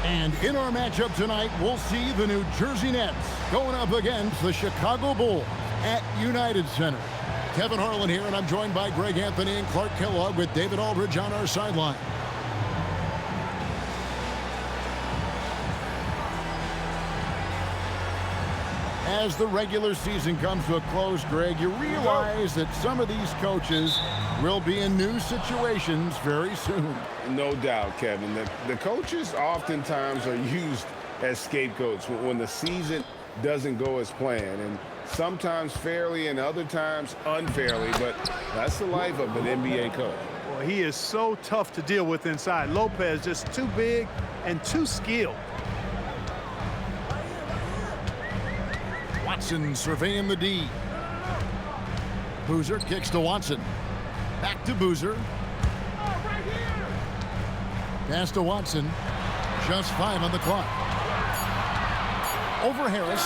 And in our matchup tonight, we'll see the New Jersey Nets going up against the Chicago Bulls at United Center. Kevin Harlan here, and I'm joined by Greg Anthony and Clark Kellogg with David Aldridge on our sideline. As the regular season comes to a close, Greg, you realize that some of these coaches will be in new situations very soon. No doubt, Kevin. The coaches oftentimes are used as scapegoats when the season doesn't go as planned, and sometimes fairly and other times unfairly, but that's the life of an NBA coach. Well, he is so tough to deal with inside. Lopez just too big and too skilled. Watson surveying the D. Boozer kicks to Watson. Back to Boozer. Pass to Watson. Just 5 on the clock. Over Harris.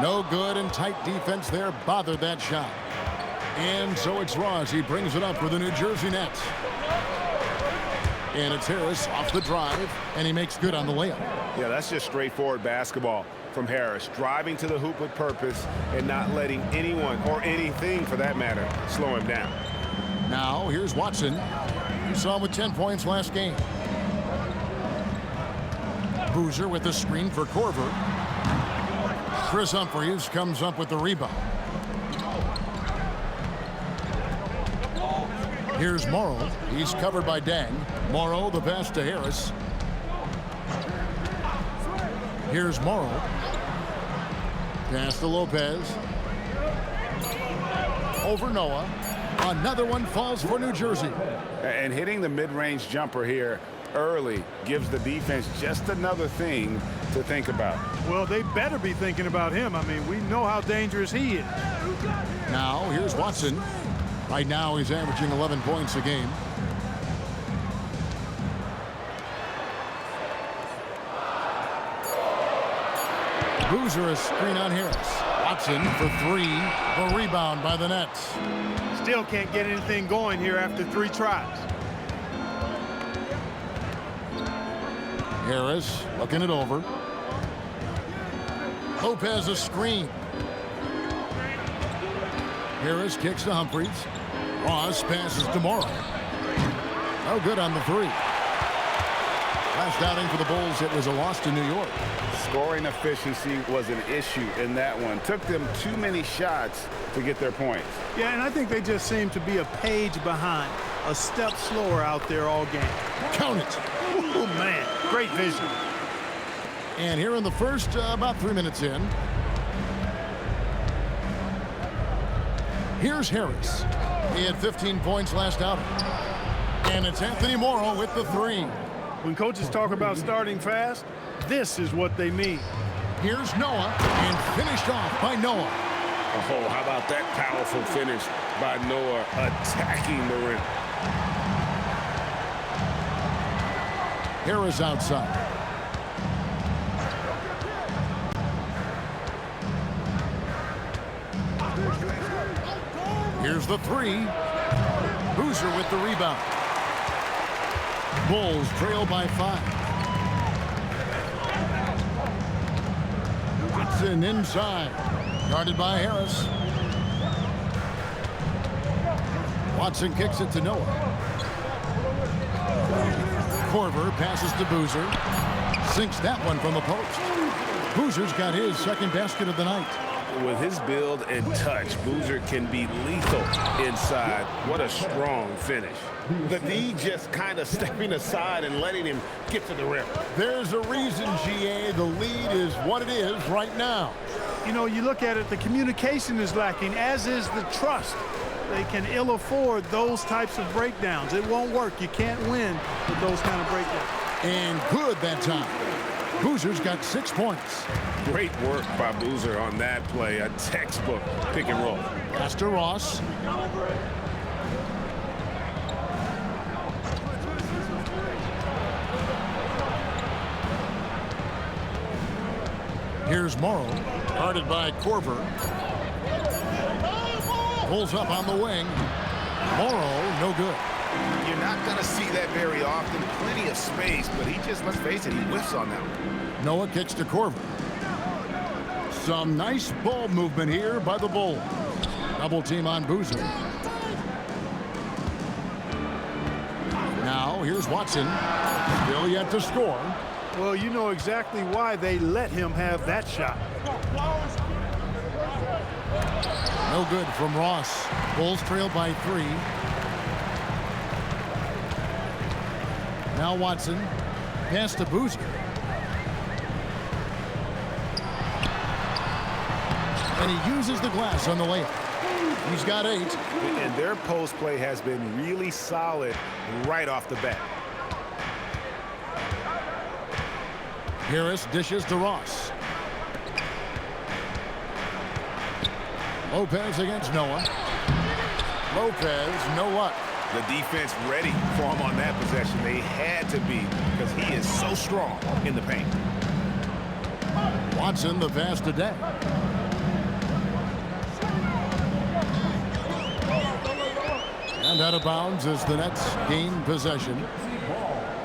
No good, and tight defense there bothered that shot. And so it's Ross. He brings it up for the New Jersey Nets. And it's Harris off the drive, and he makes good on the layup. Yeah, that's just straightforward basketball from Harris. Driving to the hoop with purpose and not letting anyone, or anything for that matter, slow him down. Now, here's Watson. You saw him with 10 points last game. Boozer with the screen for Korver. Chris Humphries comes up with the rebound. Here's Morrow. He's covered by Dang. Morrow, the pass to Harris. Here's Morrow. Pass to Lopez. Over Noah. Another one falls for New Jersey. And hitting the mid-range jumper here early gives the defense just another thing to think about. Well, they better be thinking about him. I mean, we know how dangerous he is. Now, here's Watson. Right now, he's averaging 11 points a game. Boozer a screen on Harris. Watson for 3. A rebound by the Nets. Still can't get anything going here after 3 tries. Harris looking it over. Lopez a screen. Harris kicks to Humphries. Ross passes to Morrow. No good on the 3. Last outing for the Bulls, it was a loss to New York. Scoring efficiency was an issue in that one. Took them too many shots to get their points. Yeah, and I think they just seem to be a page behind, a step slower out there all game. Count it. Oh, man, great vision. And here in the first, about 3 minutes in. Here's Harris. He had 15 points last outing. And it's Anthony Morrow with the 3. When coaches talk about starting fast, this is what they mean. Here's Noah, and finished off by Noah. Oh, how about that powerful finish by Noah attacking the rim. Harris outside. Here's the 3. Boozer with the rebound. Bulls trail by 5. Watson inside. Guarded by Harris. Watson kicks it to Noah. Korver passes to Boozer. Sinks that one from the post. Boozer's got his second basket of the night. With his build and touch, Boozer can be lethal inside. What a strong finish. The D just kind of stepping aside and letting him get to the rim. There's a reason, GA, the lead is what it is right now. You know, you look at it, the communication is lacking, as is the trust. They can ill afford those types of breakdowns. It won't work. You can't win with those kind of breakdowns. And good that time. Boozer's got 6 points. Great work by Boozer on that play. A textbook pick and roll. Pass to Ross. Here's Morrow, guarded by Korver. Pulls up on the wing. Morrow, no good. You're not going to see that very often. Plenty of space, but he just, let's face it, he whiffs on that one. Noah kicks to Corver. Some nice ball movement here by the Bulls. Double team on Boozer. Now here's Watson. Still yet to score. Well, you know exactly why they let him have that shot. No good from Ross. Bulls trail by 3. Now Watson. Pass to Boozer. And he uses the glass on the layup. He's got 8. And their post play has been really solid right off the bat. Harris dishes to Ross. Lopez against Noah. Lopez, no luck. The defense ready for him on that possession. They had to be because he is so strong in the paint. Watson the pass to Day. And out of bounds as the Nets gain possession.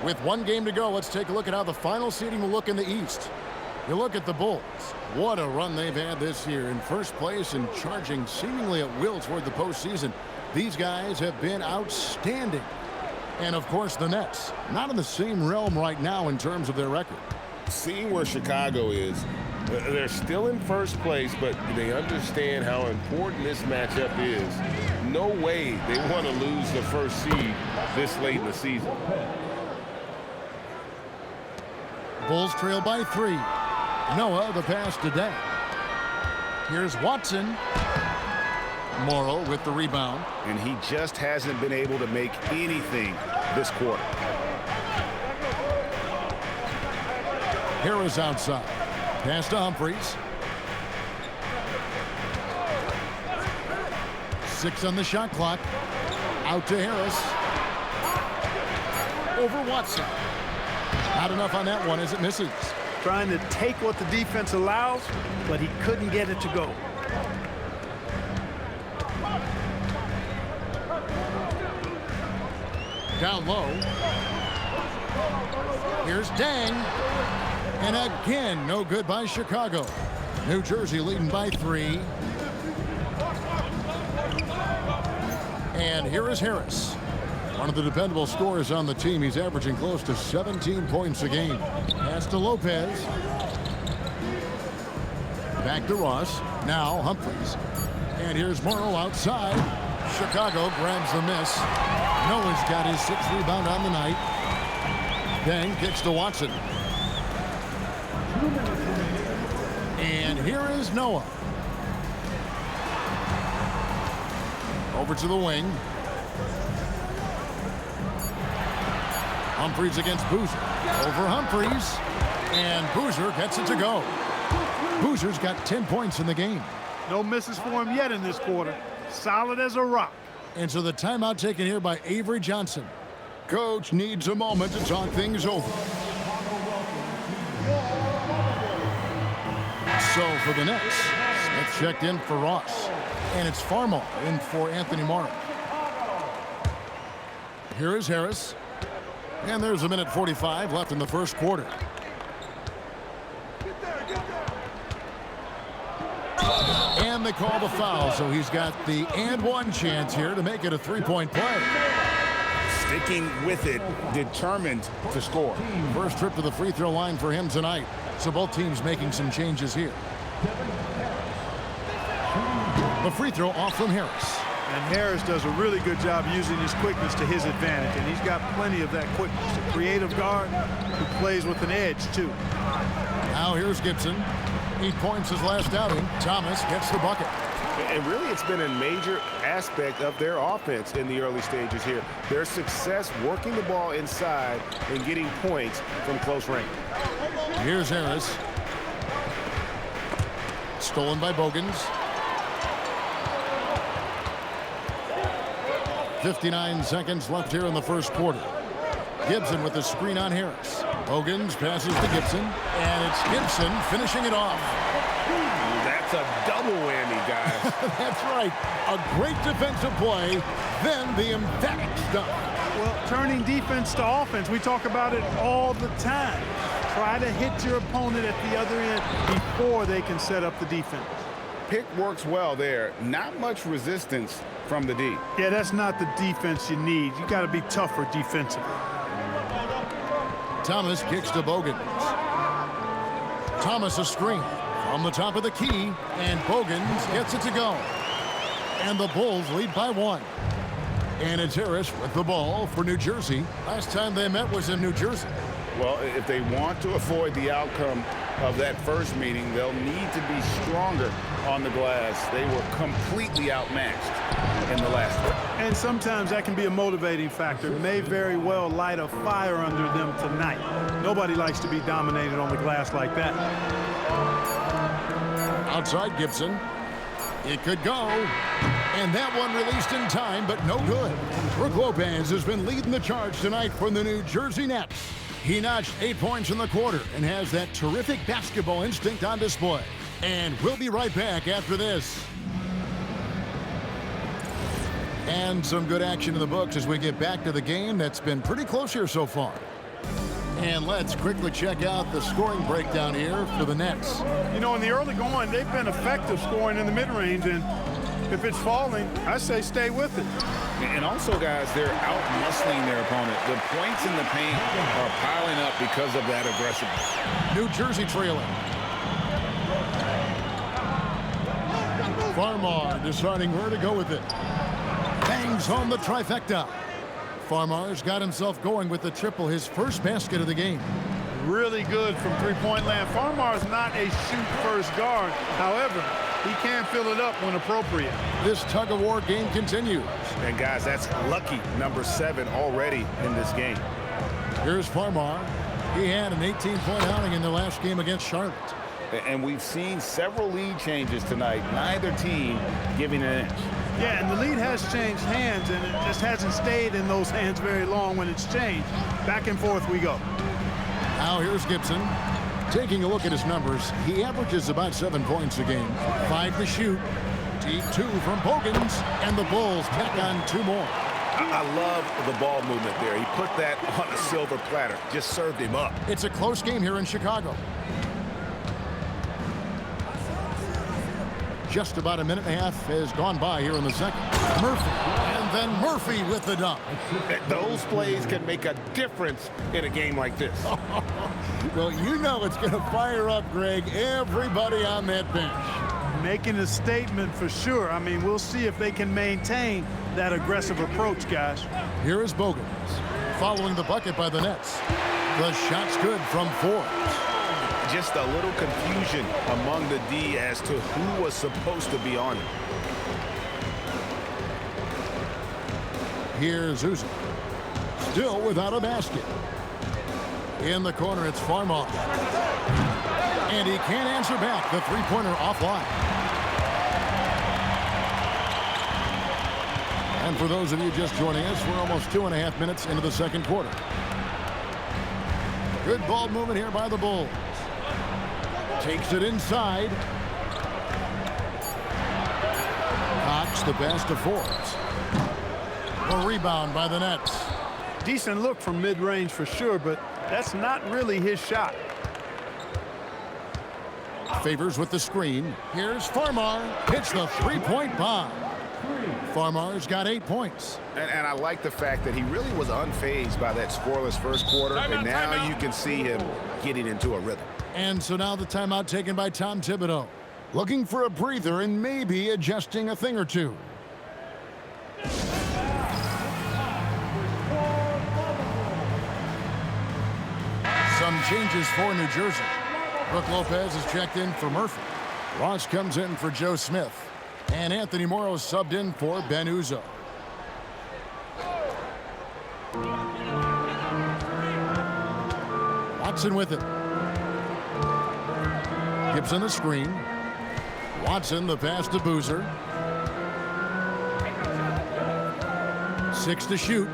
With 1 game to go, let's take a look at how the final seeding will look in the East. You look at the Bulls. What a run they've had this year, in first place and charging seemingly at will toward the postseason. These guys have been outstanding. And of course the Nets, not in the same realm right now in terms of their record. Seeing where Chicago is, they're still in first place, but they understand how important this matchup is. No way they want to lose the first seed this late in the season. Bulls trail by 3. Noah the pass to Day. Here's Watson. Morrow with the rebound. And he just hasn't been able to make anything this quarter. Harris outside. Pass to Humphries. 6 on the shot clock. Out to Harris. Over Watson. Not enough on that one as it misses. Trying to take what the defense allows, but he couldn't get it to go. Down low. Here's Dang. And again, no good by Chicago. New Jersey leading by 3. And here is Harris. One of the dependable scorers on the team. He's averaging close to 17 points a game. Pass to Lopez. Back to Ross. Now Humphries. And here's Morrow outside. Chicago grabs the miss. Noah's got his 6th rebound on the night. Dang kicks to Watson. And here is Noah. Over to the wing. Humphries against Boozer. Over Humphries. And Boozer gets it to go. Boozer's got 10 points in the game. No misses for him yet in this quarter. Solid as a rock. And so the timeout taken here by Avery Johnson. Coach needs a moment to talk things over. So for the Nets, Smith checked in for Ross. And it's Farmall in for Anthony Morrow. Here is Harris. And there's 1:45 left in the first quarter. And they call the foul, so he's got the and-one chance here to make it a 3-point play. Sticking with it, determined to score. First trip to the free throw line for him tonight. So both teams making some changes here. The free throw off from Harris. And Harris does a really good job using his quickness to his advantage. And he's got plenty of that quickness. A creative guard who plays with an edge, too. Now here's Gibson. 8 points his last outing. Thomas gets the bucket. And really, it's been a major aspect of their offense in the early stages here. Their success working the ball inside and getting points from close range. Here's Harris. Stolen by Bogans. 59 seconds left here in the first quarter. Gibson with the screen on Harris. Bogans passes to Gibson. And it's Gibson finishing it off. That's a double whammy, guys. That's right. A great defensive play, then the emphatic stuff. Well, turning defense to offense, we talk about it all the time. Try to hit your opponent at the other end before they can set up the defense. Pick works well there. Not much resistance from the D. Yeah, that's not the defense you need. You got to be tougher defensively. Thomas kicks to Bogans. Thomas a screen from the top of the key, and Bogans gets it to go. And the Bulls lead by 1. And it's Harris with the ball for New Jersey. Last time they met was in New Jersey. Well, if they want to avoid the outcome of that first meeting, they'll need to be stronger on the glass. They were completely outmatched in the last one. And sometimes that can be a motivating factor. It may very well light a fire under them tonight. Nobody likes to be dominated on the glass like that. Outside Gibson. It could go. And that one released in time, but no good. Brook Lopez has been leading the charge tonight for the New Jersey Nets. He notched 8 points in the quarter and has that terrific basketball instinct on display. And we'll be right back after this. And some good action in the books as we get back to the game that's been pretty close here so far. And let's quickly check out the scoring breakdown here for the Nets. You know, in the early going, they've been effective scoring in the mid-range, and if it's falling, I say stay with it. And also, guys, they're out-muscling their opponent. The points in the paint are piling up because of that aggressiveness. New Jersey trailing. Farmar deciding where to go with it. Bangs home the trifecta. Farmar's got himself going with the triple, his first basket of the game. Really good from three-point land. Farmar's not a shoot-first guard. However, he can fill it up when appropriate. This tug-of-war game continues. And, guys, that's lucky number 7 already in this game. Here's Farmar. He had an 18-point outing in the last game against Charlotte. And we've seen several lead changes tonight. Neither team giving an inch. Yeah, and the lead has changed hands, and it just hasn't stayed in those hands very long when it's changed. Back and forth we go. Now here's Gibson. Taking a look at his numbers, he averages about 7 points a game. 5 to shoot. Deep 2 from Bogans, and the Bulls tack on 2 more. I love the ball movement there. He put that on a silver platter. Just served him up. It's a close game here in Chicago. Just about a minute and a half has gone by here in the second. Murphy, and then Murphy with the dunk. Those plays can make a difference in a game like this. Well, you know it's going to fire up, Greg, everybody on that bench. Making a statement for sure. I mean, we'll see if they can maintain that aggressive approach, guys. Here is Bogans, following the bucket by the Nets. The shot's good from 4. Just a little confusion among the D as to who was supposed to be on it. Here's Uzi. Still without a basket. In the corner, it's Farmar. And he can't answer back. The three-pointer offline. And for those of you just joining us, we're almost 2.5 minutes into the second quarter. Good ball movement here by the Bulls. Takes it inside. Cox the pass to Forbes. A rebound by the Nets. Decent look from mid-range for sure, but that's not really his shot. Favors with the screen. Here's Farmar. Hits the three-point bomb. Farmar's got 8 points. And I like the fact that he really was unfazed by that scoreless first quarter, and now you can see him getting into a rhythm. And so now the timeout taken by Tom Thibodeau. Looking for a breather and maybe adjusting a thing or two. Some changes for New Jersey. Brook Lopez is checked in for Murphy. Ross comes in for Joe Smith. And Anthony Morrow subbed in for Ben Uzo. Watson with it. Gibson the screen. Watson the pass to Boozer. 6 to shoot.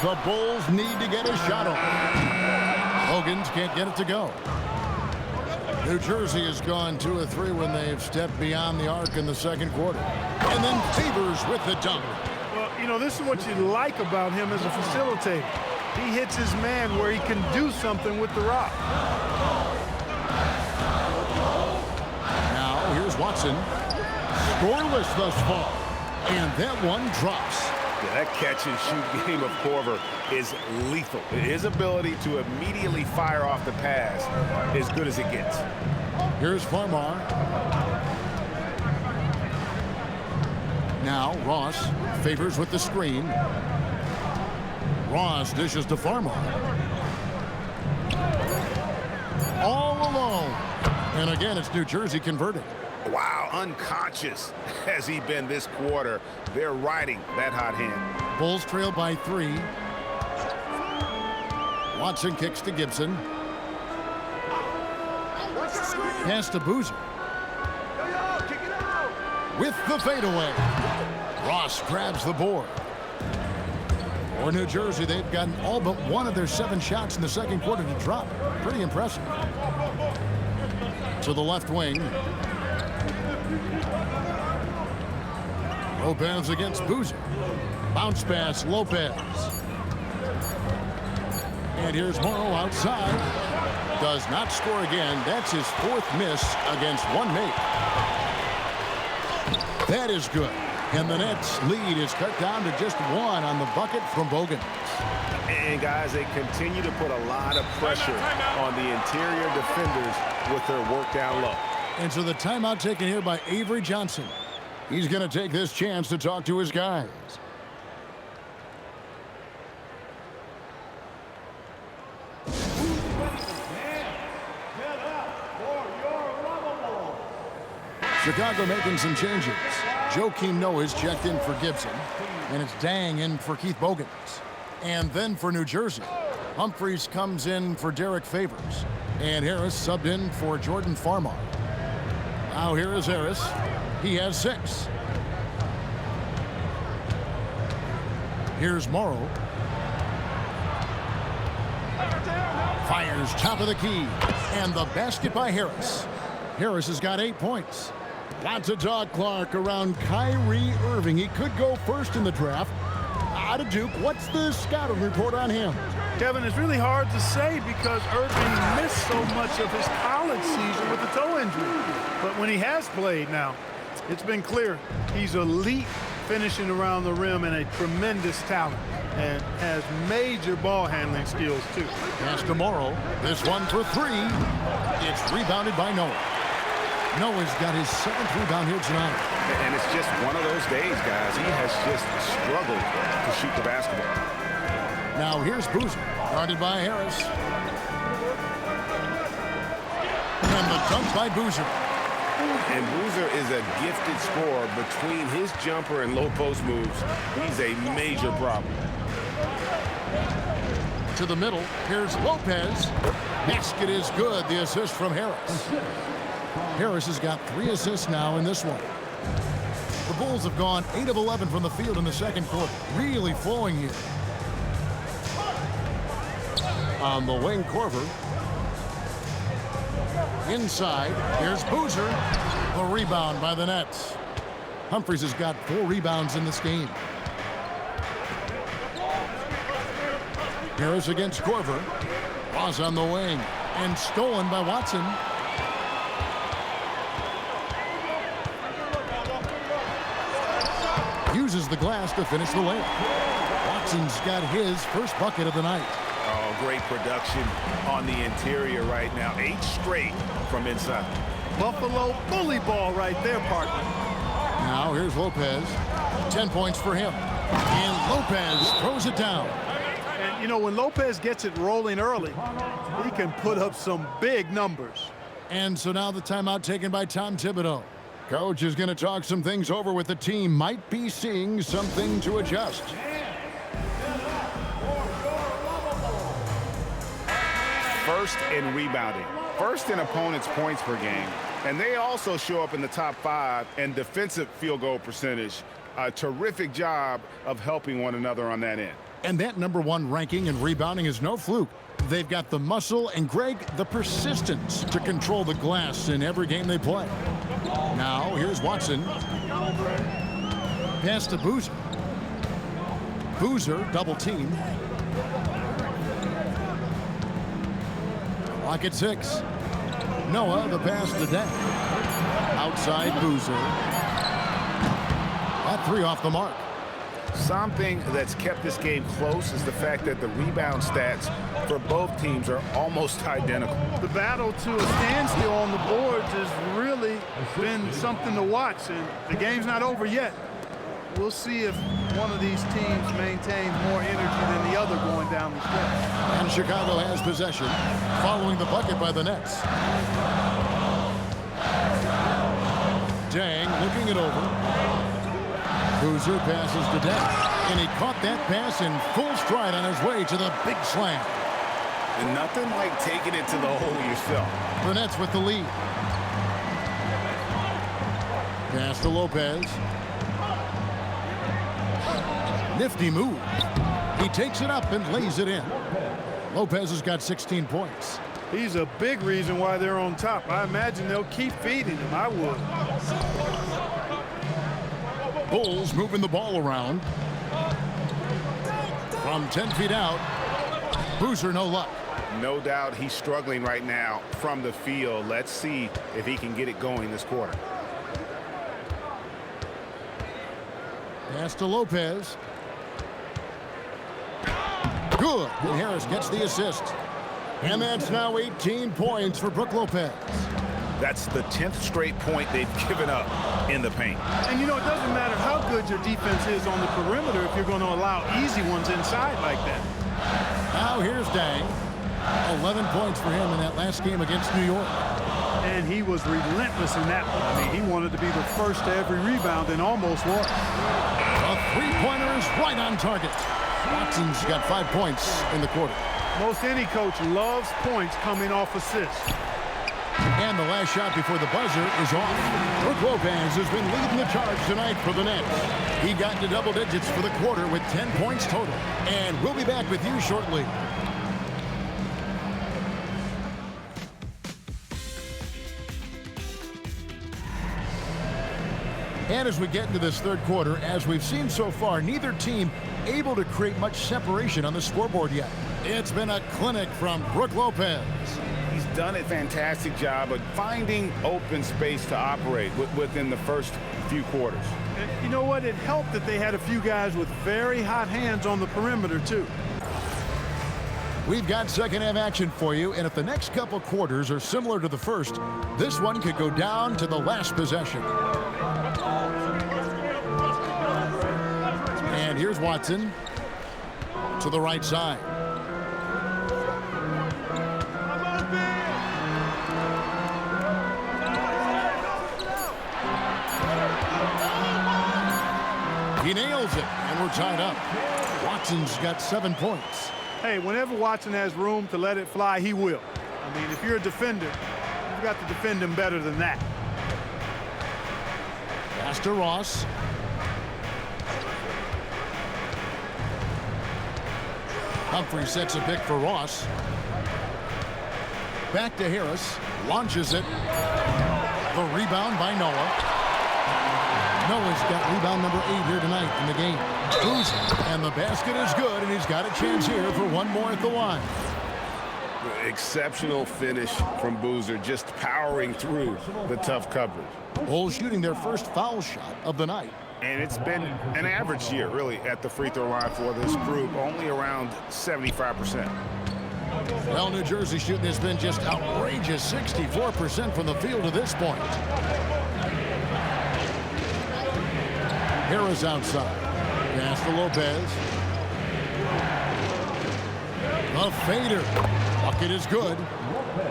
The Bulls need to get a shot off. Hogan's can't get it to go. New Jersey has gone 2 of 3 when they've stepped beyond the arc in the second quarter. And then Favors with the dunk. Well, You know, this is what you like about him as a facilitator. He hits his man where he can do something with the rock. Now, here's Watson. Scoreless thus far. And that one drops. Yeah, that catch-and-shoot game of Korver is lethal. His ability to immediately fire off the pass is good as it gets. Here's Farmar. Now, Ross favors with the screen. Ross dishes to Farmar. All alone. And again, it's New Jersey converting. Wow, unconscious has he been this quarter. They're riding that hot hand. Bulls trail by 3. Watson kicks to Gibson. Pass to Boozer. With the fadeaway. Ross grabs the board. For New Jersey, they've gotten all but one of their 7 shots in the second quarter to drop. Pretty impressive. To the left wing. Lopez against Boozer. Bounce pass, Lopez. And here's Morrow outside. Does not score again. That's his 4th miss against 1 make. That is good. And the Nets lead is cut down to just 1 on the bucket from Bogan. And guys, they continue to put a lot of pressure on the interior defenders with their work down low. And so the timeout taken here by Avery Johnson. He's going to take this chance to talk to his guys. Chicago making some changes. Joakim Noah's checked in for Gibson, and it's Dang in for Keith Bogans. And then for New Jersey, Humphries comes in for Derek Favors, and Harris subbed in for Jordan Farmar. Now here is Harris. He has 6. Here's Morrow. Fires top of the key, and the basket by Harris. Harris has got 8 points. Lots of talk, Clark, around Kyrie Irving. He could go first in the draft. Out of Duke, what's the scouting report on him? Kevin, it's really hard to say because Irving missed so much of his college season with the toe injury. But when he has played now, it's been clear he's elite finishing around the rim and a tremendous talent and has major ball handling skills too. Pass to Morrow. This one for 3. It's rebounded by Noah. Noah's got his 7th rebound here tonight. And it's just one of those days, guys. He has just struggled to shoot the basketball. Now here's Boozer, guarded by Harris. And the dunk by Boozer. And Boozer is a gifted scorer. Between his jumper and low post moves, he's a major problem. To the middle, here's Lopez. Basket is good. The assist from Harris. Harris has got 3 assists now in this one. The Bulls have gone 8 of 11 from the field in the second quarter. Really flowing here. On the wing, Korver. Inside, here's Boozer. The rebound by the Nets. Humphries has got 4 rebounds in this game. Harris against Korver. Ross on the wing. And stolen by Watson. Uses the glass to finish the layup. Watson's got his first bucket of the night. Oh, great production on the interior right now. 8 straight from inside. Buffalo bully ball right there, partner. Now here's Lopez. 10 points for him. And Lopez throws it down. And, you know, when Lopez gets it rolling early, he can put up some big numbers. And so now the timeout taken by Tom Thibodeau. Coach is going to talk some things over with the team. Might be seeing something to adjust. First in rebounding. First in opponents' points per game. And they also show up in the top 5 in defensive field goal percentage. A terrific job of helping one another on that end. And that #1 ranking in rebounding is no fluke. They've got the muscle and, Greg, the persistence to control the glass in every game they play. Now, here's Watson. Pass to Boozer. Boozer double team. Clock at 6. Noah, the pass to Deng. Outside Boozer. That 3 off the mark. Something that's kept this game close is the fact that the rebound stats for both teams are almost identical. The battle to a standstill on the boards has really been something to watch, and the game's not over yet. We'll see if one of these teams maintains more energy than the other going down the stretch. And Chicago has possession, following the bucket by the Nets. Deng looking it over. Boozer passes to Deng, and he caught that pass in full stride on his way to the big slam. And nothing like taking it to the hole yourself. The Nets with the lead. Pass to Lopez. Nifty move. He takes it up and lays it in. Lopez has got 16 points. He's a big reason why they're on top. I imagine they'll keep feeding him. I would. Bulls moving the ball around. From 10 feet out, Boozer no luck. No doubt he's struggling right now from the field. Let's see if he can get it going this quarter. Pass to Lopez. Good. And Harris gets the assist. And that's now 18 points for Brook Lopez. That's the 10th straight point they've given up in the paint. And you know, it doesn't matter how good your defense is on the perimeter if you're going to allow easy ones inside like that. Now here's Deng. 11 points for him in that last game against New York. And he was relentless in that one. I mean, he wanted to be the first to every rebound and almost was. The three-pointer is right on target. Watson's got 5 points in the quarter. Most any coach loves points coming off assists. And the last shot before the buzzer is off. Brook Lopez has been leading the charge tonight for the Nets. He got into double digits for the quarter with 10 points total. And we'll be back with you shortly. And as we get into this third quarter, as we've seen so far, neither team able to create much separation on the scoreboard yet. It's been a clinic from Brook Lopez. He's done a fantastic job of finding open space to operate within the first few quarters. And you know what? It helped that they had a few guys with very hot hands on the perimeter, too. We've got second half action for you, and if the next couple quarters are similar to the first, this one could go down to the last possession. And here's Watson to the right side. He nails it, and we're tied up. Watson's got 7 points. Hey, whenever Watson has room to let it fly, he will. I mean, if you're a defender, you've got to defend him better than that. Pass to Ross. Humphrey sets a pick for Ross. Back to Harris. Launches it. The rebound by Noah. Noah's got rebound number 8 here tonight in the game. Boozer. And the basket is good, and he's got a chance here for one more at the line. Exceptional finish from Boozer, just powering through the tough coverage. Bulls shooting their first foul shot of the night. And it's been an average year, really, at the free throw line for this group, only around 75%. Well, New Jersey shooting has been just outrageous, 64% from the field to this point. Harris outside. Pass to Lopez. The fader. Bucket is good.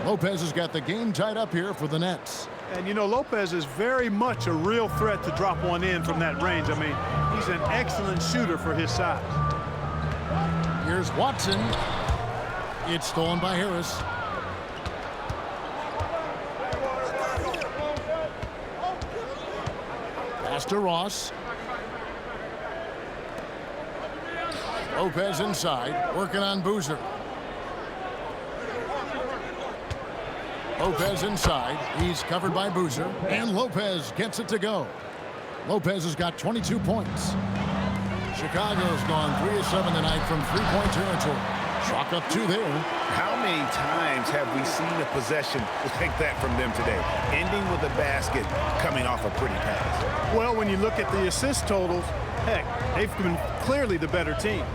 Lopez has got the game tied up here for the Nets. And, you know, Lopez is very much a real threat to drop one in from that range. I mean, he's an excellent shooter for his size. Here's Watson. It's stolen by Harris. Pass to Ross. Lopez inside, working on Boozer. Lopez inside. He's covered by Boozer. And Lopez gets it to go. Lopez has got 22 points. Chicago's gone 3 of 7 tonight from three-point territory. Chalk up 2 there. How many times have we seen a possession like that from them today? Ending with a basket, coming off a pretty pass. Well, when you look at the assist totals, heck, they've been clearly the better team.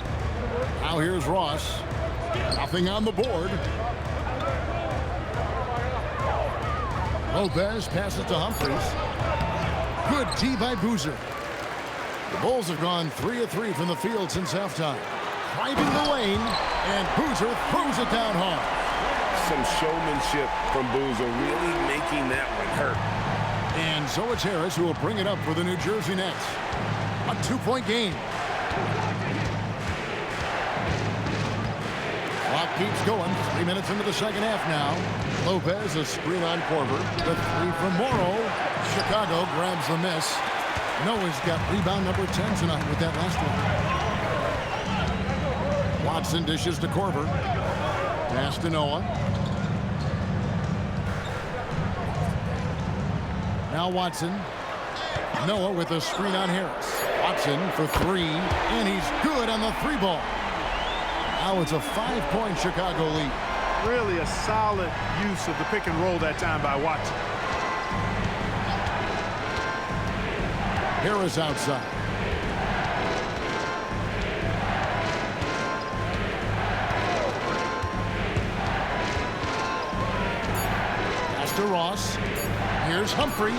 Now here's Ross. Nothing on the board. Lopez passes to Humphries. Good D by Boozer. The Bulls have gone 3 of 3 from the field since halftime. Driving the lane, and Boozer throws it down hard. Some showmanship from Boozer, really making that one hurt. And so it's Harris who will bring it up for the New Jersey Nets. A 2-point game. Clock keeps going. 3 minutes into the second half now. Lopez, a screen on Korver. The 3 from Morrow. Chicago grabs the miss. Noah's got rebound number 10 tonight with that last one. Watson dishes to Korver. Pass to Noah. Now Watson. Noah with a screen on Harris. Watson for 3, and he's good on the 3-ball. Now it's a 5-point Chicago lead. Really a solid use of the pick and roll that time by Watson. Harris outside. Pass to Ross. Here's Humphries.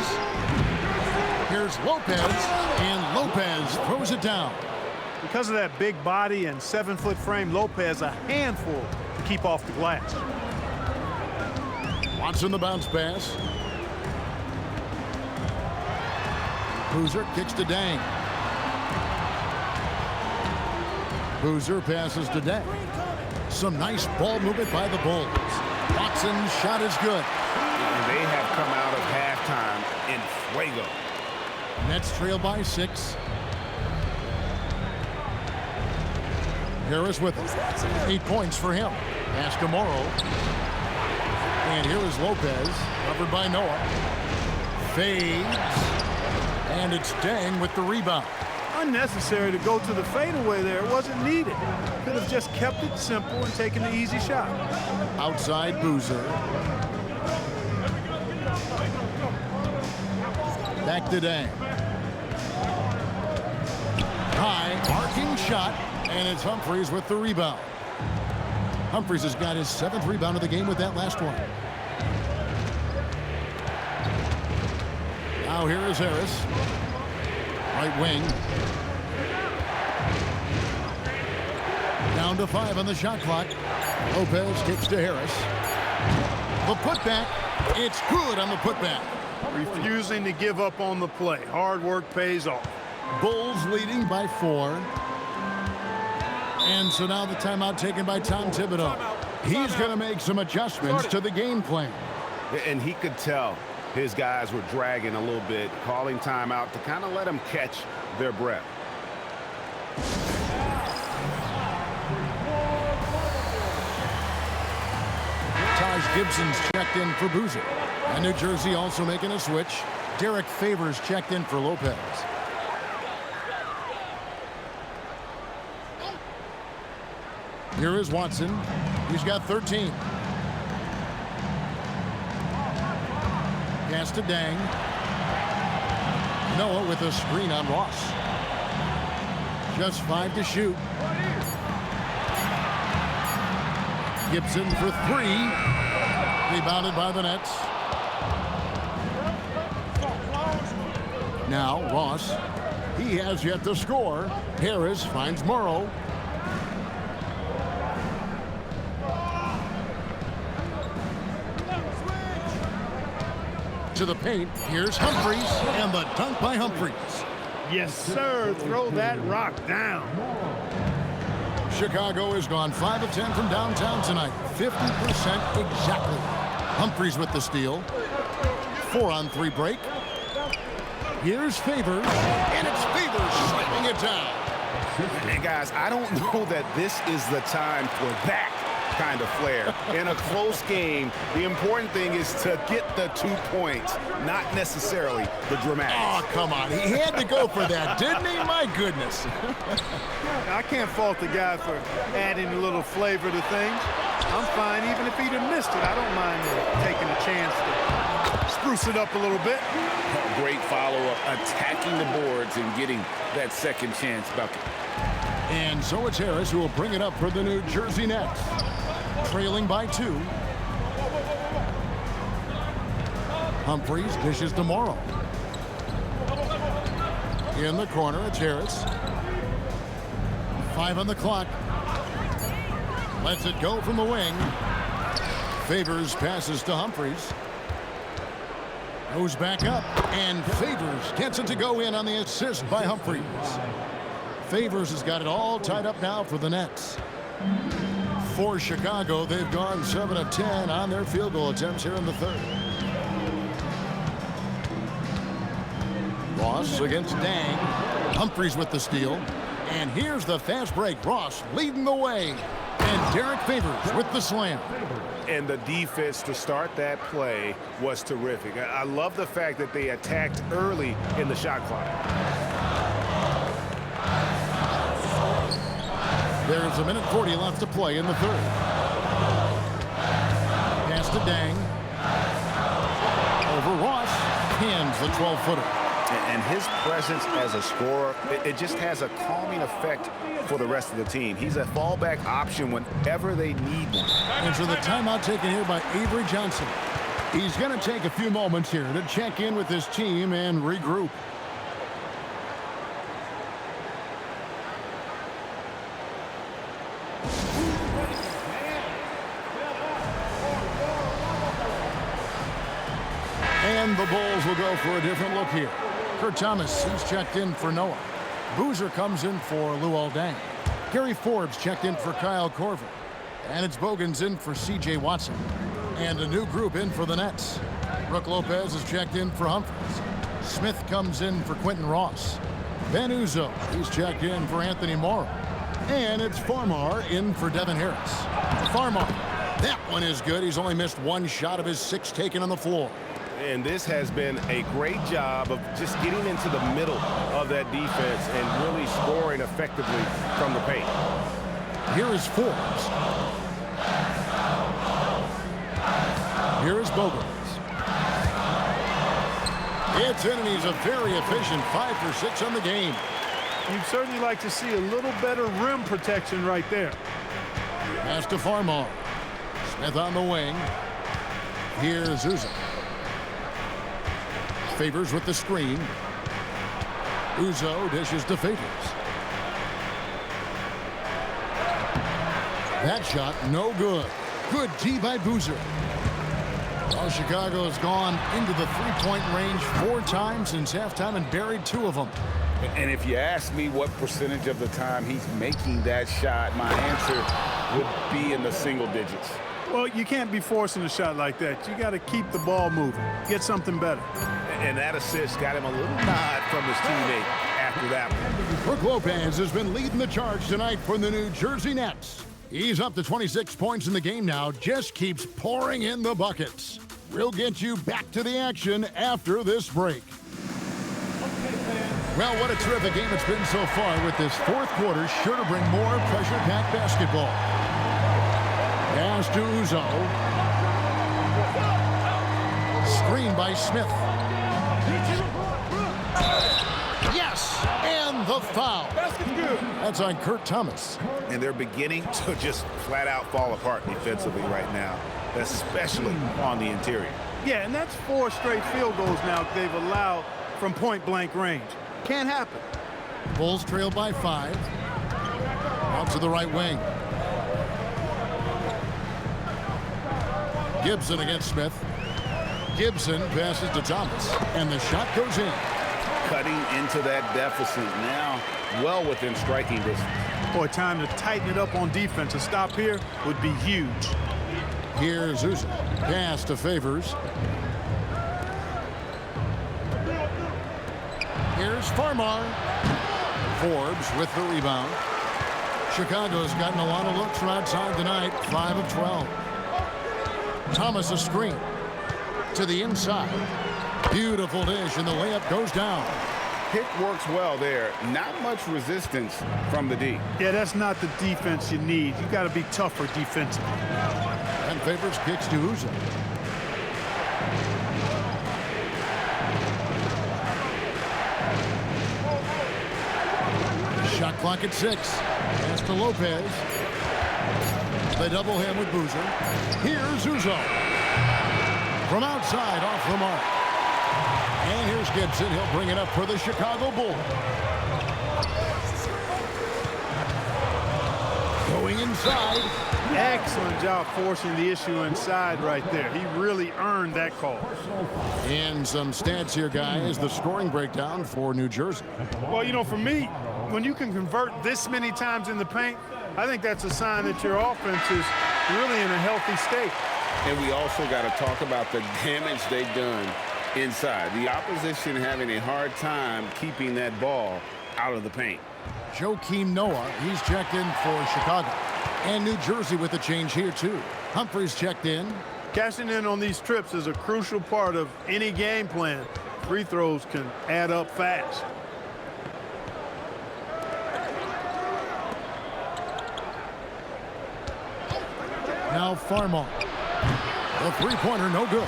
Here's Lopez, and Lopez throws it down. Because of that big body and 7-foot frame, Lopez a handful to keep off the glass. Watson the bounce pass. Boozer kicks to Dang. Boozer passes to Dang. Some nice ball movement by the Bulls. Watson's shot is good. And they have come out of halftime in fuego. Nets trail by 6. Harris with it. 8 points for him. Pass to Morrow. And here is Lopez, covered by Noah. Fades. And it's Dang with the rebound. Unnecessary to go to the fadeaway there. It wasn't needed. Could have just kept it simple and taken the easy shot. Outside Boozer. Back to Dang. High, arcing shot, and it's Humphries with the rebound. Humphries has got his 7th rebound of the game with that last one. Now here is Harris. Right wing. Down to 5 on the shot clock. Lopez kicks to Harris. The putback. It's good on the putback. Refusing to give up on the play. Hard work pays off. Bulls leading by 4. And so now the timeout taken by Tom Thibodeau. He's going to make some adjustments to the game plan. And he could tell his guys were dragging a little bit, calling timeout to kind of let them catch their breath. Taj Gibson's checked in for Boozer. And New Jersey also making a switch. Derek Favors checked in for Lopez. Here is Watson. He's got 13. Pass to Dang. Noah with a screen on Ross. Just 5 to shoot. Gibson for 3. Rebounded by the Nets. Now Ross. He has yet to score. Harris finds Morrow. To the paint. Here's Humphries, and the dunk by Humphries. Yes, sir. Throw that rock down. Chicago has gone 5 of 10 from downtown tonight. 50% exactly. Humphries with the steal. 4-on-3 break. Here's Favors, and it's Favors slamming it down. And guys, I don't know that this is the time for that kind of flair. In a close game, the important thing is to get the 2 points, not necessarily the dramatics. Oh, come on. He had to go for that, didn't he? My goodness. I can't fault the guy for adding a little flavor to things. I'm fine even if he'd have missed it. I don't mind taking a chance to spruce it up a little bit. Great follow-up, attacking the boards and getting that second chance bucket. And so it's Harris who will bring it up for the New Jersey Nets. Trailing by 2. Humphries dishes to Morrow. In the corner, it's Harris. 5 on the clock. Lets it go from the wing. Favors passes to Humphries. Goes back up, and Favors gets it to go in on the assist by Humphries. Favors has got it all tied up now for the Nets. For Chicago, they've gone 7 of 10 on their field goal attempts here in the third. Ross against Dang. Humphries with the steal. And here's the fast break. Ross leading the way. And Derek Favors with the slam. And the defense to start that play was terrific. I love the fact that they attacked early in the shot clock. There's 1:40 left to play in the third. Pass to Dang. Over Ross. Pins the 12-footer. And his presence as a scorer, it just has a calming effect for the rest of the team. He's a fallback option whenever they need one. And so the timeout taken here by Avery Johnson. He's going to take a few moments here to check in with his team and regroup. And the Bulls will go for a different look here. Kurt Thomas, he's checked in for Noah. Boozer comes in for Luol Deng. Gary Forbes checked in for Kyle Korver. And it's Bogans in for C.J. Watson. And a new group in for the Nets. Brook Lopez is checked in for Humphries. Smith comes in for Quentin Ross. Ben Uzo, he's checked in for Anthony Morrow. And it's Farmar in for Devin Harris. Farmar, that one is good. He's only missed 1 shot of his 6 taken on the floor. And this has been a great job of just getting into the middle of that defense and really scoring effectively from the paint. Here is Forbes. Here is Bogans. It's in, and he's a very efficient 5 for 6 on the game. You'd certainly like to see a little better rim protection right there. Pass to Farmar. Smith on the wing. Here's Uzo. Favors with the screen. Uzo dishes to Favors. That shot, no good. Good D by Boozer. Well, Chicago has gone into the three-point range 4 times since halftime and buried 2 of them. And if you ask me what percentage of the time he's making that shot, my answer would be in the single digits. Well, you can't be forcing a shot like that. You got to keep the ball moving. Get something better. And that assist got him a little nod from his teammate after that one. Brook Lopez has been leading the charge tonight for the New Jersey Nets. He's up to 26 points in the game now, just keeps pouring in the buckets. We'll get you back to the action after this break. Well, what a terrific game it's been so far, with this 4th quarter sure to bring more pressure-packed basketball. Pass to Uzo. Screen by Smith. Yes, and the foul. That's on Kurt Thomas. And they're beginning to just flat out fall apart defensively right now, especially on the interior. Yeah, and that's 4 straight field goals now they've allowed from point-blank range. Can't happen. Bulls trail by 5. Out to the right wing. Gibson against Smith. Gibson passes to Thomas, and the shot goes in. Cutting into that deficit now, well within striking distance. Boy, time to tighten it up on defense. A stop here would be huge. Here's Uzo. Pass to Favors. Here's Farmar. Forbes with the rebound. Chicago's gotten a lot of looks from outside tonight, 5 of 12. Thomas a screen to the inside. Beautiful dish, and the layup goes down. Pick works well there. Not much resistance from the D. Yeah, that's not the defense you need. You got to be tougher defensively. And favors kicks to Uzo. Shot clock at 6. Pass to Lopez. They double him with Boozer. Here's Uzo. From outside, off the mark. And here's Gibson. He'll bring it up for the Chicago Bulls. Going inside. Excellent job forcing the issue inside right there. He really earned that call. And some stats here, guys. The scoring breakdown for New Jersey. Well, you know, for me, when you can convert this many times in the paint, I think that's a sign that your offense is really in a healthy state. And we also got to talk about the damage they've done inside. The opposition having a hard time keeping that ball out of the paint. Joakim Noah, he's checked in for Chicago. And New Jersey with a change here, too. Humphries checked in. Cashing in on these trips is a crucial part of any game plan. Free throws can add up fast. Now Farmar. The three-pointer, no good.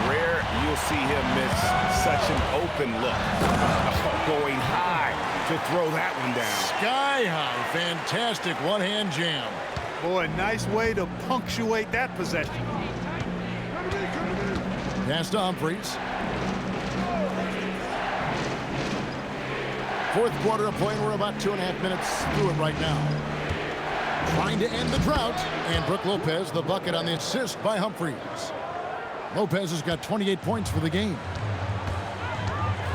Rare you'll see him miss such an open look. Going high to throw that one down. Sky high. Fantastic one-hand jam. Boy, nice way to punctuate that possession. Pass to Humphries. Fourth quarter of play, and we're about 2.5 minutes through it right now. Trying to end the drought, and Brook Lopez the bucket on the assist by Humphries. Lopez has got 28 points for the game.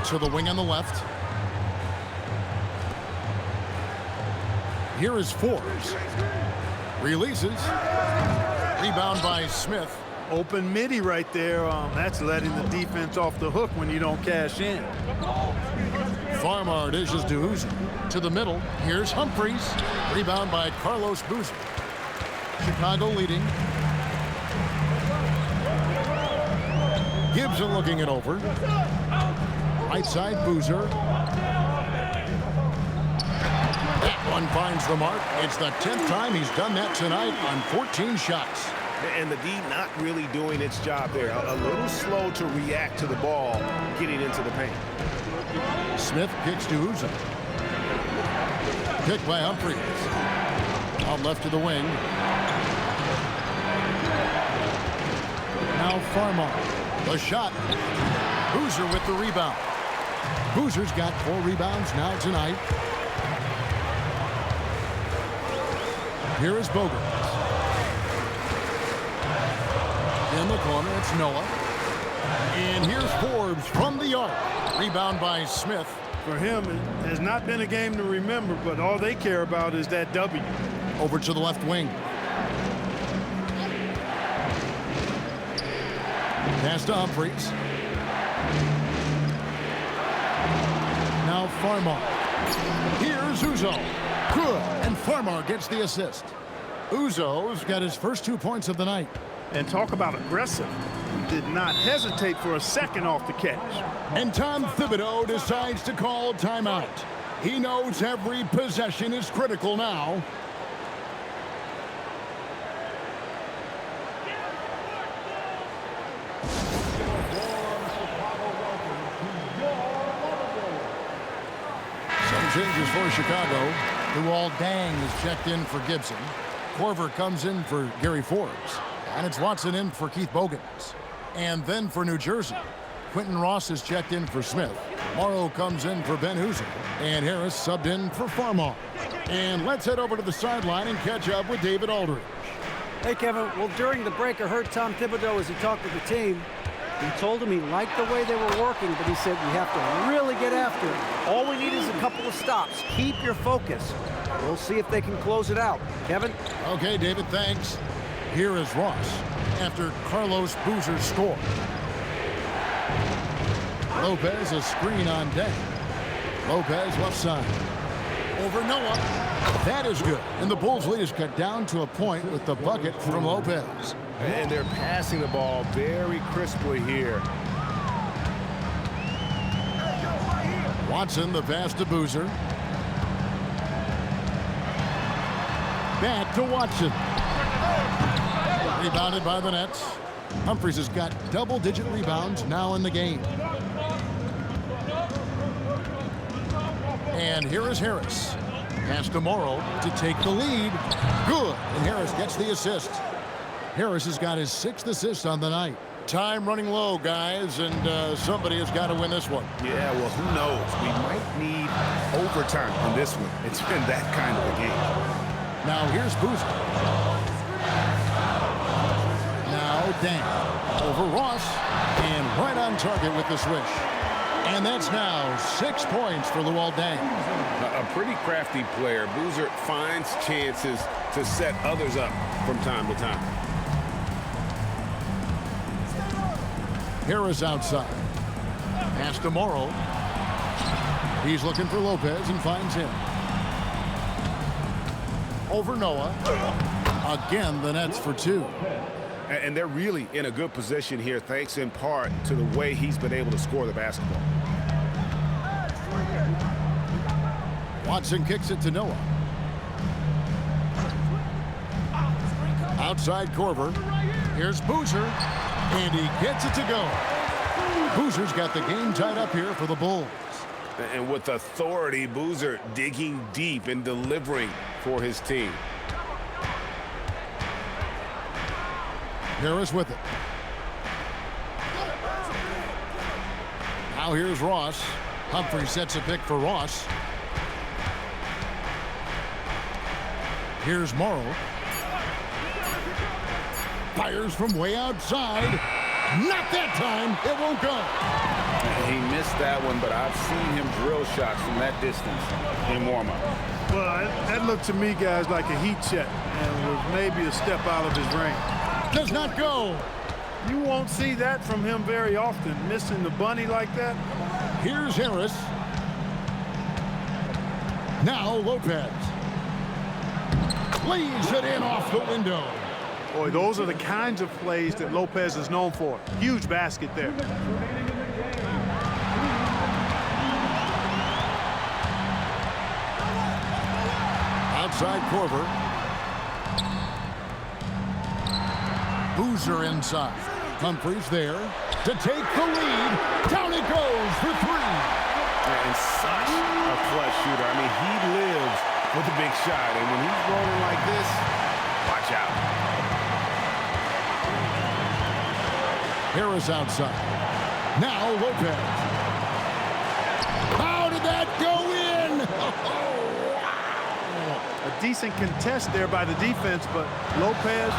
To the wing on the left. Here is Forbes. Releases. Rebound by Smith. Open midi right there. That's letting the defense off the hook when you don't cash in. Farmar dishes to Uzo. To the middle. Here's Humphries. Rebound by Carlos Boozer. Chicago leading. Gibson looking it over. Right side, Boozer. That one finds the mark. It's the 10th time he's done that tonight on 14 shots. And the D not really doing its job there. A little slow to react to the ball getting into the paint. Smith kicks to Uzo. Kick by Humphries. Out left to the wing. Now Farmar. The shot. Boozer with the rebound. Boozer's got 4 rebounds now tonight. Here is Bogut. In the corner, it's Noah. And here's Forbes from the arc. Rebound by Smith. For him, it has not been a game to remember, but all they care about is that W. Over to the left wing. Pass to Humphries. Now Farmar. Here's Uzo. Good. And Farmar gets the assist. Uzo's got his first 2 points of the night. And talk about aggressive. He did not hesitate for a second off the catch. And Tom Thibodeau decides to call timeout. He knows every possession is critical now. Some changes for Chicago. Luol Deng is checked in for Gibson. Korver comes in for Gary Forbes. And it's Watson in for Keith Bogans. And then for New Jersey, Quentin Ross is checked in for Smith. Morrow comes in for Ben Huser. And Harris subbed in for Farmar. And let's head over to the sideline and catch up with David Aldridge. Hey, Kevin. Well, during the break, I heard Tom Thibodeau as he talked to the team. He told him he liked the way they were working, but he said you have to really get after it. All we need is a couple of stops. Keep your focus. We'll see if they can close it out. Kevin? Okay, David, thanks. Here is Ross after Carlos Boozer's score. Lopez a screen on Deng. Lopez left side. over Noah. That is good. And the Bulls' lead is cut down to a point with the bucket from Lopez. And they're passing the ball very crisply here. Watson, the pass to Boozer. Back to Watson. Rebounded by the Nets. Humphries has got double-digit rebounds now in the game. And here is Harris. Pass to Morrow to take the lead. Good. And Harris gets the assist. Harris has got his 6th assist on the night. Time running low, guys, and somebody has got to win this one. Yeah, well, who knows? We might need overtime on this one. It's been that kind of a game. Now here's Boozer. Now Dan over Ross, and right on target with the swish. And that's now 6 points for Luol Deng. A pretty crafty player. Boozer finds chances to set others up from time to time. Harris outside. Pass to Morrow. He's looking for Lopez and finds him. Over Noah. Again, the Nets for 2. And they're really in a good position here, thanks in part to the way he's been able to score the basketball. Watson kicks it to Noah. Outside Korver. Here's Boozer, and he gets it to go. Boozer's got the game tied up here for the Bulls. And with authority, Boozer digging deep and delivering for his team. Harris with it. Now here's Ross. Humphrey sets a pick for Ross. Here's Morrow. Fires from way outside. Not that time. It won't go. He missed that one, but I've seen him drill shots from that distance in warm-up. Well, that looked to me, guys, like a heat check, and was maybe a step out of his range. Does not go. You won't see that from him very often, missing the bunny like that. Here's Harris. Now Lopez. Lays it in off the window. Boy, those are the kinds of plays that Lopez is known for. Huge basket there. Outside Korver. Boozer inside. Humphries there to take the lead. Down it goes for 3. And such a clutch shooter. I mean, he lives with a big shot. And when he's rolling like this, watch out. Harris outside. Now Lopez. How did that go in? A decent contest there by the defense, but Lopez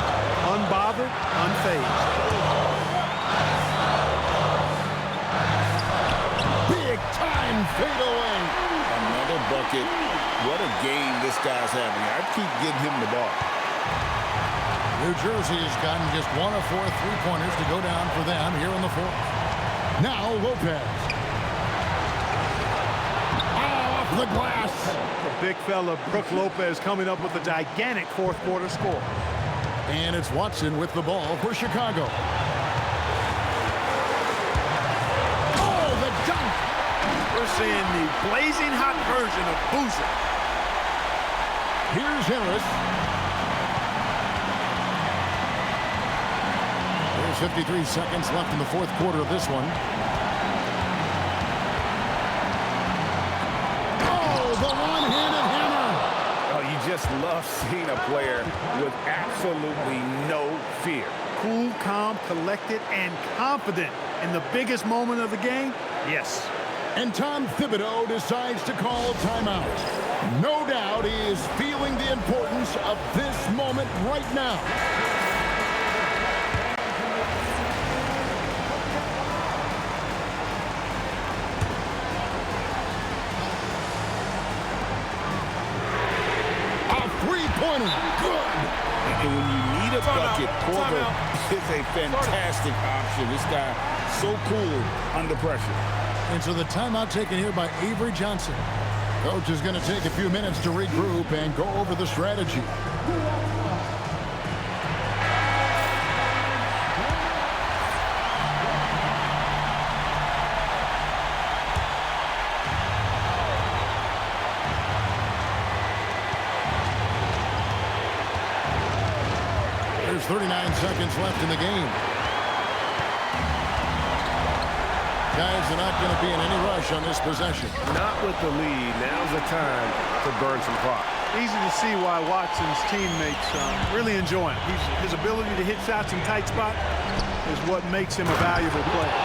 unbothered, unfazed. Big time fadeaway. Another bucket. What a game this guy's having. I keep getting him the ball. New Jersey has gotten just 1 of 4 3-pointers to go down for them here in the 4th. Now Lopez. Off the glass. The big fella, Brook Lopez, coming up with a gigantic 4th quarter score. And it's Watson with the ball for Chicago. Oh, the dunk. We're seeing the blazing hot version of Boozer. Here's Harris. There's 53 seconds left in the 4th quarter of this one. Oh, the one-handed hammer. Oh, you just love seeing a player with absolutely no fear. Cool, calm, collected, and confident in the biggest moment of the game? Yes. And Tom Thibodeau decides to call a timeout. No doubt he is feeling the importance of this moment right now. Good. And when you need a bucket, Korver is a fantastic option. This guy so cool under pressure. And so the timeout taken here by Avery Johnson. Coach is going to take a few minutes to regroup and go over the strategy. There's 39 seconds left in the game. Guys are not going to be in any rush on this possession. Not with the lead. Now's the time to burn some clock. Easy to see why Watson's teammates really enjoy him. His ability to hit shots in tight spots is what makes him a valuable player.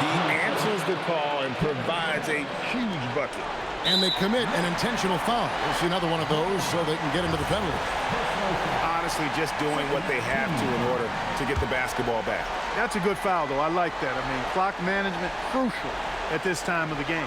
He answers the call and provides a huge bucket. And they commit an intentional foul. We'll see another one of those so they can get into the penalty. Honestly, just doing what they have to in order to get the basketball back. That's a good foul, though. I like that. I mean, clock management crucial at this time of the game.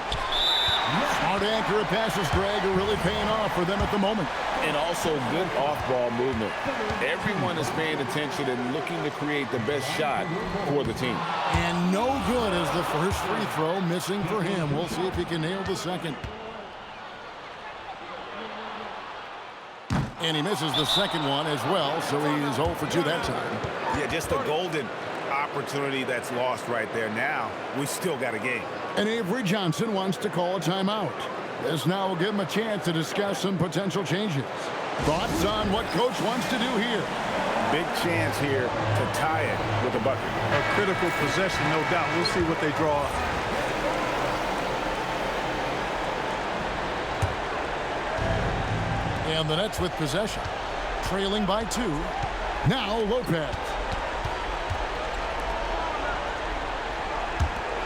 Smart, accurate passes, Greg, are really paying off for them at the moment. And also good off-ball movement. Everyone is paying attention and looking to create the best shot for the team. And no good as the first free throw missing for him. We'll see if he can nail the second. And he misses the second one as well, so he's 0 for 2 that time. Yeah, just a golden opportunity that's lost right there. Now, we still got a game. And Avery Johnson wants to call a timeout. This now will give him a chance to discuss some potential changes. Thoughts on what Coach wants to do here? Big chance here to tie it with a bucket. A critical possession, no doubt. We'll see what they draw up. And the Nets with possession, trailing by 2. Now Lopez.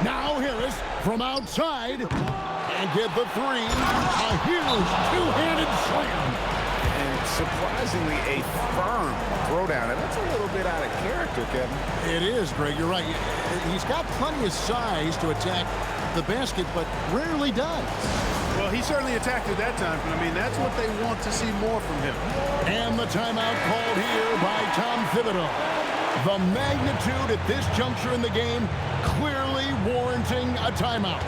Now Harris from outside and get the 3. A huge two-handed slam. And surprisingly, a firm throwdown. And that's a little bit out of character, Kevin. It is, Greg. You're right. He's got plenty of size to attack the basket, but rarely does. Well, he certainly attacked it that time. I mean, that's what they want to see more from him. And the timeout called here by Tom Thibodeau. The magnitude at this juncture in the game clearly warranting a timeout.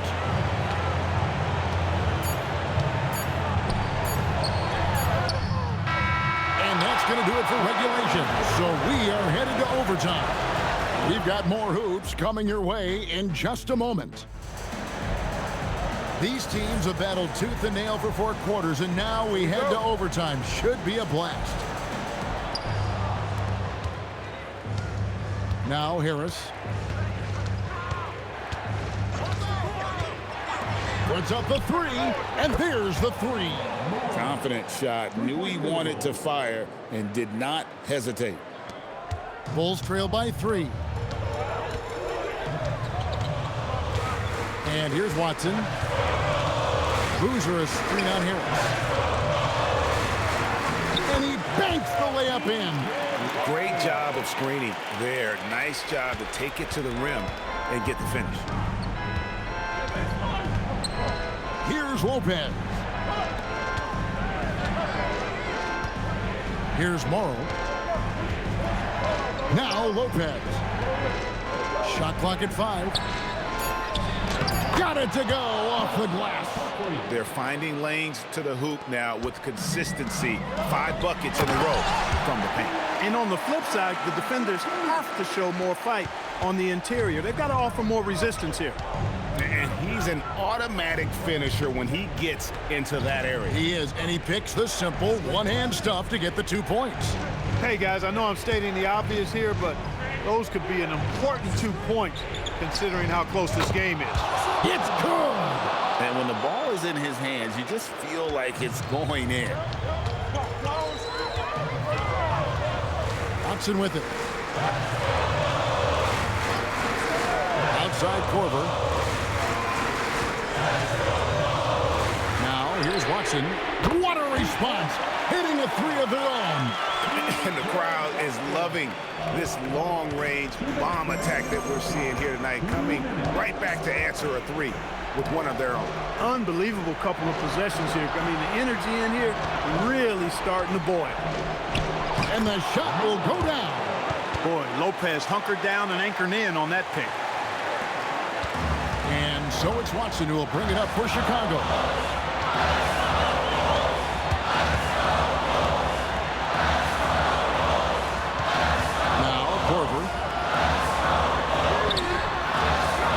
And that's going to do it for regulation. So we are headed to overtime. We've got more hoops coming your way in just a moment. These teams have battled tooth and nail for 4 quarters, and now we head to overtime. Should be a blast. Now Harris. Puts up the 3, and there's the 3. Confident shot. Knew he wanted to fire and did not hesitate. Bulls trail by 3. And here's Watson. Boozer is screen on Harris. And he banks the layup in. Great job of screening there. Nice job to take it to the rim and get the finish. Here's Lopez. Here's Morrow. Now Lopez. Shot clock at 5. Got it to go off the glass. They're finding lanes to the hoop now with consistency. 5 buckets in a row from the paint. And on the flip side, the defenders have to show more fight on the interior. They've got to offer more resistance here. And he's an automatic finisher when he gets into that area. He is, and he picks the simple one-hand stuff to get the 2 points. Hey, guys, I know I'm stating the obvious here, but those could be an important 2 points considering how close this game is. It's good. And when the ball is in his hands, you just feel like it's going in. Watson with it. Outside Korver. Now here's Watson. What a response. Hitting a 3 of their own. And the crowd is loving this long-range bomb attack that we're seeing here tonight, coming right back to answer a 3 with one of their own. Unbelievable couple of possessions here. I mean, the energy in here really starting to boil. And the shot will go down. Boy, Lopez hunkered down and anchored in on that pick. And so it's Watson who will bring it up for Chicago. Now, Corver.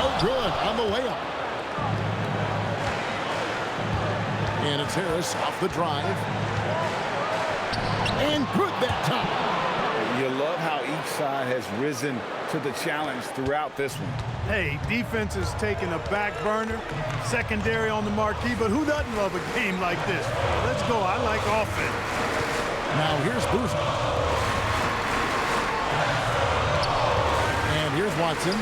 Oh, good. On the way up. And it's Harris off the drive. And good that time. You love how each side has risen to the challenge throughout this one. Hey, defense is taking a back burner, secondary on the marquee, but who doesn't love a game like this? Let's go. I like offense. Now here's Boozer. And here's Watson.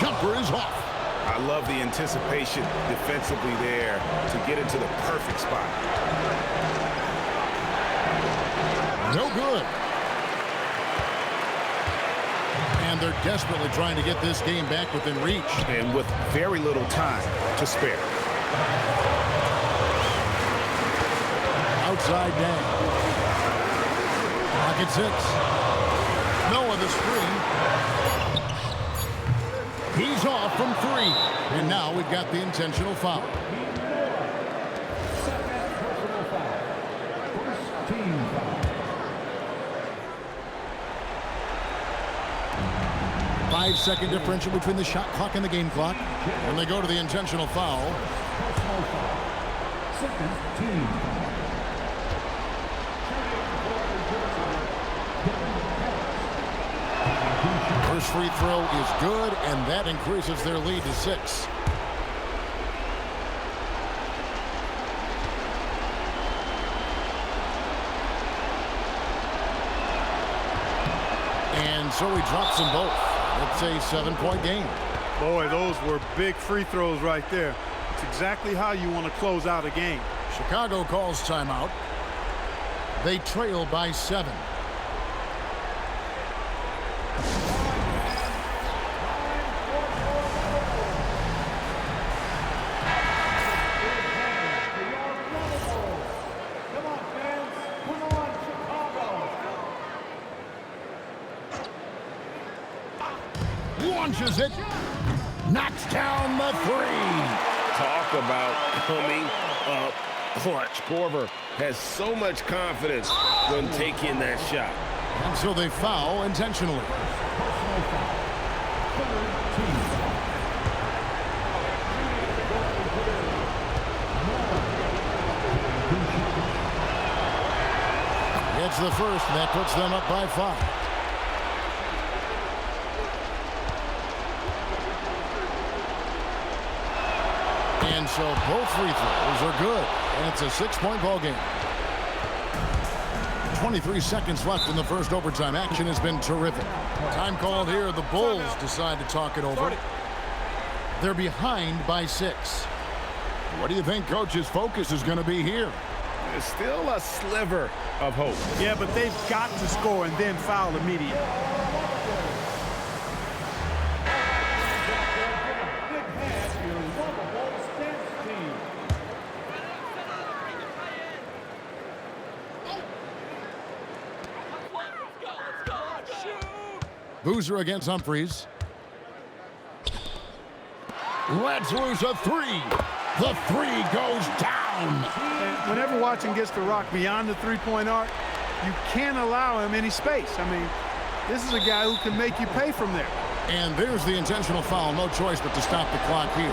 Jumper is off. I love the anticipation defensively there to get into the perfect spot. No good. And they're desperately trying to get this game back within reach. And with very little time to spare. Outside down. Pocket 6. Noah the screen. He's off from 3. And now we've got the intentional foul. Five-second differential between the shot clock and the game clock. And they go to the intentional foul. First free throw is good, and that increases their lead to 6. And so he drops them both. It's a 7-point game. Boy, those were big free throws right there. It's exactly how you want to close out a game. Chicago calls timeout. They trail by 7. Launches it. Knocks down the 3. Talk about coming up clutch. Corver has so much confidence when taking that shot. And so they foul intentionally. It's the first, and that puts them up by 5. And so both free throws are good, and it's a 6-point ball game. 23 seconds left in the first overtime. Action has been terrific. Time called here. The Bulls decide to talk it over. They're behind by 6. What do you think Coach's focus is going to be here? There's still a sliver of hope. Yeah, but they've got to score and then foul immediately. Boozer against Humphries. Lets loose a 3. The 3 goes down. And whenever Watson gets the rock beyond the three-point arc, you can't allow him any space. I mean, this is a guy who can make you pay from there. And there's the intentional foul. No choice but to stop the clock here.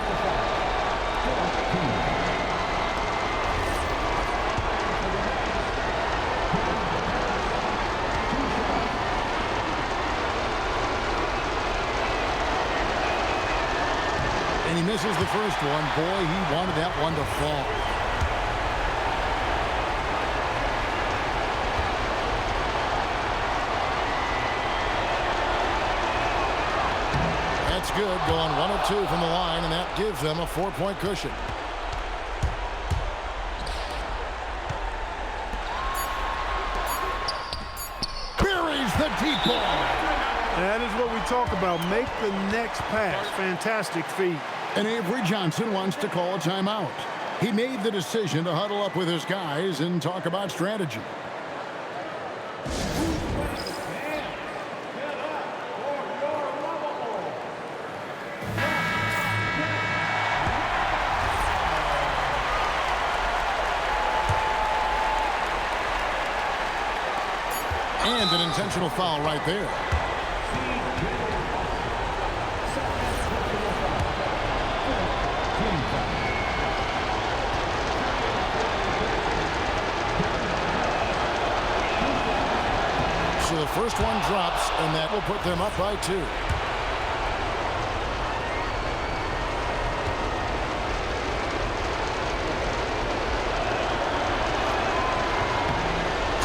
And he misses the first one. Boy, he wanted that one to fall. That's good. Going 1 of 2 from the line, and that gives them a 4-point cushion. Buries the deep ball. That is what we talk about. Make the next pass. Fantastic feed. And Avery Johnson wants to call a timeout. He made the decision to huddle up with his guys and talk about strategy. intentional foul right there. So the first one drops, and that will put them up by 2.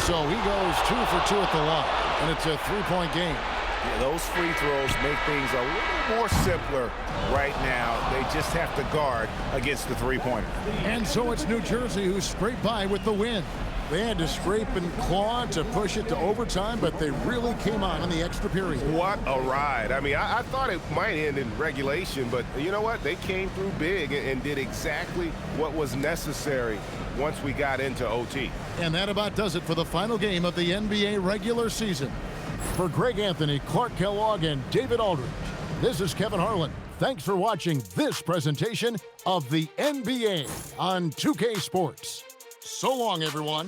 So he goes 2 for 2 at the line, and it's a 3-point game. Yeah, those free throws make things a little more simpler right now. They just have to guard against the three-pointer. And so it's New Jersey who scraped by with the win. They had to scrape and claw to push it to overtime, but they really came on in the extra period. What a ride. I mean, I thought it might end in regulation, but you know what? They came through big and did exactly what was necessary once we got into OT. And that about does it for the final game of the NBA regular season. For Greg Anthony, Clark Kellogg, and David Aldridge, this is Kevin Harlan. Thanks for watching this presentation of the NBA on 2K Sports. So long, everyone.